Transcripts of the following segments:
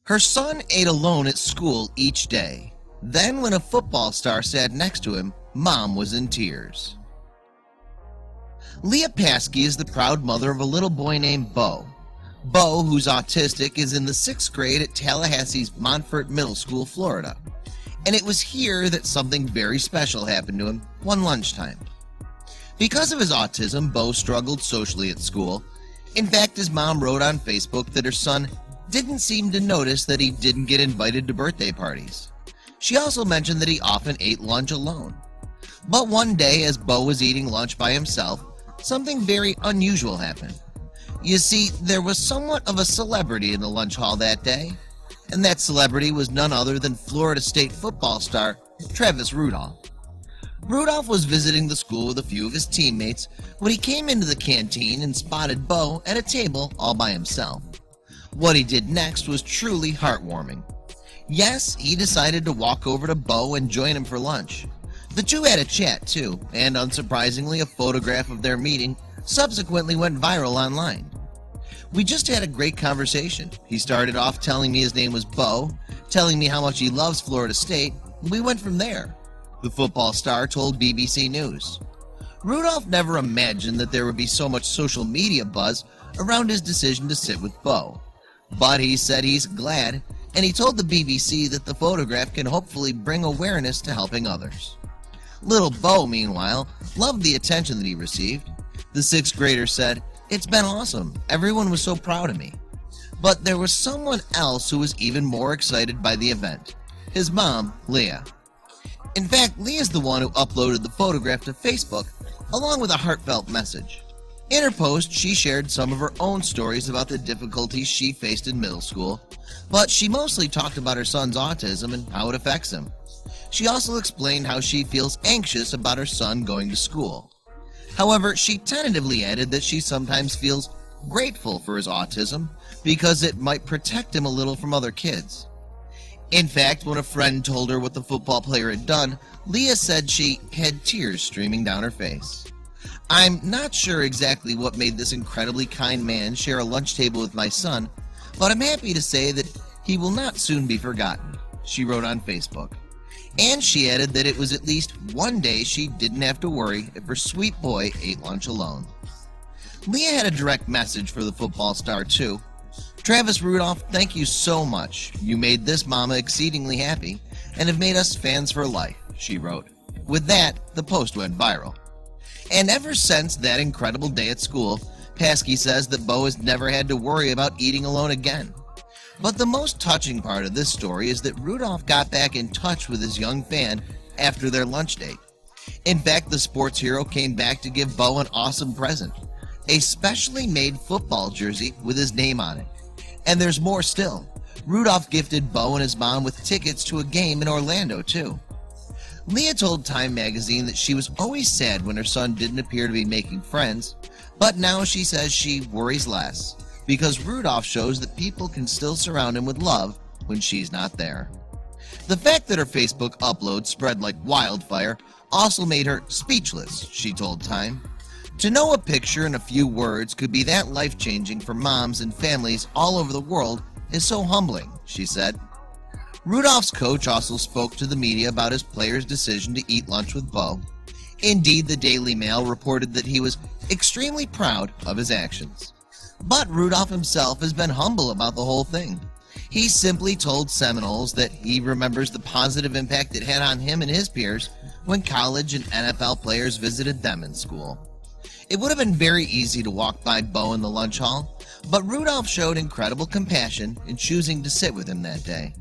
Her son ate alone at school each day. Then, when a football star sat next to him, Mom was in tears. Leah Paskey is the proud mother of a little boy named Bo. Bo, who's autistic, is in the 6th grade at Tallahassee's Montfort Middle School, Florida. And it was here that something very special happened to him one lunchtime. Because of his autism, Bo struggled socially at school. In fact, his mom wrote on Facebook that her son didn't seem to notice that he didn't get invited to birthday parties. She also mentioned that he often ate lunch alone. But one day, as Bo was eating lunch by himself, something very unusual happened. You see, there was somewhat of a celebrity in the lunch hall that day, and that celebrity was none other than Florida State football star Travis Rudolph. Rudolph was visiting the school with a few of his teammates when he came into the canteen and spotted Bo at a table all by himself. What he did next was truly heartwarming. Yes, he decided to walk over to Bo and join him for lunch. The two had a chat too, and unsurprisingly, a photograph of their meeting subsequently went viral online. "We just had a great conversation. He started off telling me his name was Bo, telling me how much he loves Florida State. We went from there," the football star told BBC News. Rudolph never imagined that there would be so much social media buzz around his decision to sit with Bo. But he said he's glad, and he told the BBC that the photograph can hopefully bring awareness to helping others. Little Bo, meanwhile, loved the attention that he received. The 6th grader said, "It's been awesome. Everyone was so proud of me." But there was someone else who was even more excited by the event: his mom, Leah. In fact, Leah's the one who uploaded the photograph to Facebook, along with a heartfelt message. In her post, she shared some of her own stories about the difficulties she faced in middle school, but she mostly talked about her son's autism and how it affects him. She also explained how she feels anxious about her son going to school. However, she tentatively added that she sometimes feels grateful for his autism because it might protect him a little from other kids. In fact, when a friend told her what the football player had done, Leah said she had tears streaming down her face. "I'm not sure exactly what made this incredibly kind man share a lunch table with my son, but I'm happy to say that he will not soon be forgotten," she wrote on Facebook. And she added that it was at least one day she didn't have to worry if her sweet boy ate lunch alone. Leah had a direct message for the football star too. "Travis Rudolph, thank you so much. You made this mama exceedingly happy and have made us fans for life," she wrote. With that, the post went viral. And ever since that incredible day at school, Paskey says that Bo has never had to worry about eating alone again. But the most touching part of this story is that Rudolph got back in touch with his young fan after their lunch date. In fact, the sports hero came back to give Bo an awesome present: a specially made football jersey with his name on it. And there's more still. Rudolph gifted Bo and his mom with tickets to a game in Orlando too. Leah told Time magazine that she was always sad when her son didn't appear to be making friends, but now she says she worries less, because Rudolph shows that people can still surround him with love when she's not there. The fact that her Facebook upload spread like wildfire also made her speechless, she told Time. "To know a picture and a few words could be that life-changing for moms and families all over the world is so humbling," she said. Rudolph's coach also spoke to the media about his player's decision to eat lunch with Bo. Indeed, the Daily Mail reported that he was extremely proud of his actions. But Rudolph himself has been humble about the whole thing. He simply told Seminoles that he remembers the positive impact it had on him and his peers when college and NFL players visited them in school. It would have been very easy to walk by Bo in the lunch hall, but Rudolph showed incredible compassion in choosing to sit with him that day.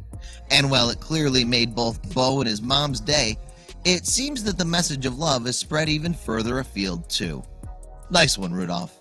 And while it clearly made both Bo and his mom's day, it seems that the message of love has spread even further afield too. Nice one, Rudolph.